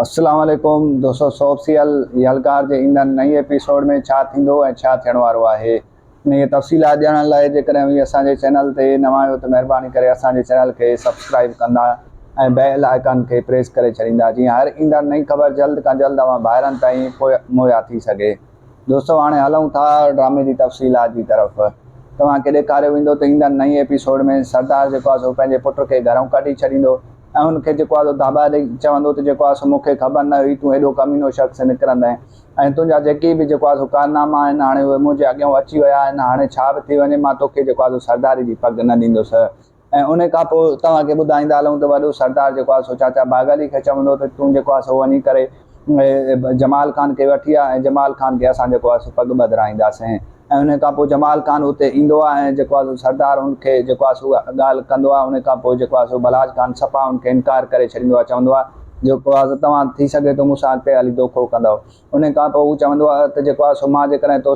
अस्सलाम वालेकुम दोस्तों। सॉप सीरियल यलकार जे ईंदड़ नई एपिसोड में छा थींदो ऐं छा थियण वारो आहे इन जी तफ़सीलात ॼाणण लाइ जेकॾहिं बि असांजे चैनल ते नवां आहियो त महिरबानी करे असांजे चैनल खे सब्सक्राइब कंदा ऐं बेल आइकन खे प्रेस करे छॾींदा जीअं हर ईंदड़ नई ख़बर जल्द खां जल्द तव्हां ॿाहिरनि ताईं मुहैया थी सघे। दोस्तों हाणे हलूं था ड्रामे जी तफ़सीलात जी तरफ़। तव्हांखे ॾेखारियो वेंदो त ईंदड़ नई एपिसोड में सरदार जेको आहे सो पंहिंजे पुट खे घरों कढी छॾींदो ऐं हुनखे जेको आहे दाबा ॾेई चवंदो त जेको आहे सो मूंखे ख़बर न हुई तूं एॾो कमीनो शख़्स निकिरंदे ऐं तुंहिंजा जेके बि जेको आहे सो कारनामा आहिनि हाणे उहे मुंहिंजे अॻियां अची विया आहिनि। हाणे छा बि थी वञे मां तोखे जेको आहे सो सरदारी जी पग न ॾींदुसि। ऐं उन खां पोइ तव्हांखे ॿुधाईंदा हलूं त वॾो सरदार जेको आहे सो चाचा बाग़ाली खे चवंदो त तूं जेको आहे सो वञी करे जमाल ख़ान खे वठी आहे ऐं जमाल ख़ान खे असां जेको आहे सो पग ॿधाईंदासीं। ऐं उन खां पोइ जमाल ख़ान उते ईंदो आहे ऐं जेको आहे सो सरदार हुनखे जेको आहे सो ॻाल्हि कंदो आहे। उन खां पोइ जेको आहे सो बलाज ख़ान सफ़ा हुनखे इनकार करे छॾींदो आहे, चवंदो आहे जेको आहे सो तव्हां थी सघे थो मूंसां अॻिते हली दोखो कंदव। उन खां पोइ हू चवंदो आहे त जेको आहे सो मां जेकॾहिं तो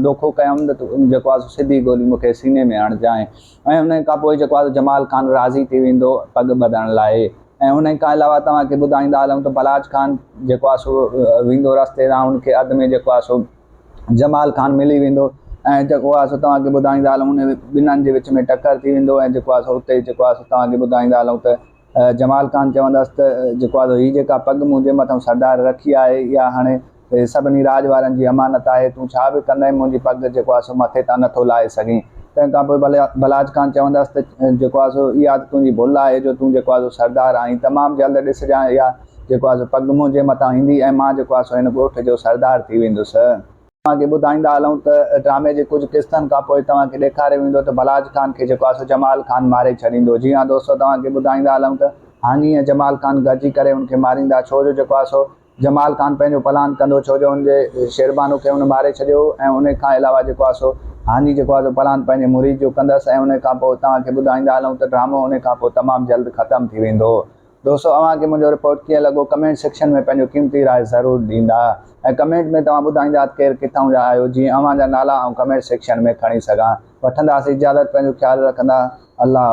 दोखो कयमि त तूं जेको आहे सो सिधी गोली मूंखे सीने में हणजांइ। ऐं उन खां पोइ जेको आहे जमाल ख़ान राज़ी थी वेंदो पग ॿधण लाइ। ऐं उन खां अलावा तव्हांखे ॿुधाईंदा हलूं त बलाज ख़ान जेको आहे सो वेंदो रस्ते तां हुनखे अध में जेको आहे सो जमाल ख़ान मिली वेंदो ऐं जेको आहे सो तव्हांखे ॿुधाईंदा हलूं उन ॿिन्हिनि जे विच में टकर थी वेंदो ऐं जेको आहे सो उते जेको आहे सो तव्हांखे ॿुधाईंदा हलूं त जमाल ख़ान चवंदसि त जेको आहे हीअ जेका पग मुंहिंजे मथां सरदार रखी आहे इहा हाणे सभिनी राज वारनि जी अमानत आहे, तूं छा बि कंदे मुंहिंजी पग जेको आहे सो मथे तां नथो लाहे सघीं। तंहिंखां पोइ बलाज ख़ान चवंदसि त जेको आहे सो इहा तुंहिंजी भुल आहे जो तूं जेको आहे सो सरदार आहीं, तमामु जल्द ॾिसजांइ इहा जेको आहे सो पग मुंहिंजे मथां ईंदी ऐं मां जेको आहे सो हिन ॻोठ जो सरदार थी वेंदुसि। तव्हांखे ॿुधाईंदा हलूं त ड्रामे जे कुझु किस्तनि खां पोइ तव्हांखे ॾेखारियो वेंदो त बलाज ख़ान खे जेको आहे सो जमाल ख़ान मारे छॾींदो। जी हां दोस्तों, तव्हांखे ॿुधाईंदा हलूं त हानी ऐं जमाल ख़ान गॾिजी करे हुनखे मारींदा, छो जो जेको आहे सो जमाल ख़ान पंहिंजो प्लान कंदो छो जो हुनजे शेरबानो खे हुन मारे छॾियो ऐं उन खां अलावा जेको आहे सो हानी जेको आहे सो प्लान पंहिंजे मुरीद जो कंदसि। ऐं उन खां पोइ तव्हांखे ॿुधाईंदा हलूं त ड्रामो उन खां पोइ तमामु जल्द ख़तमु थी वेंदो। दोस्तों अव्हांखे मुंहिंजो रिपोर्ट कीअं लॻो कमेंट सेक्शन में पंहिंजो क़ीमती राय ज़रूरु ॾींदा ऐं कमेंट में तव्हां ॿुधाईंदा केरु किथां जा आहियो जीअं अव्हांजा नाला ऐं कमेंट सेक्शन में खणी सघां। वठंदासीं इजाज़त, पंहिंजो ख़्यालु रखंदा। अल्लाह।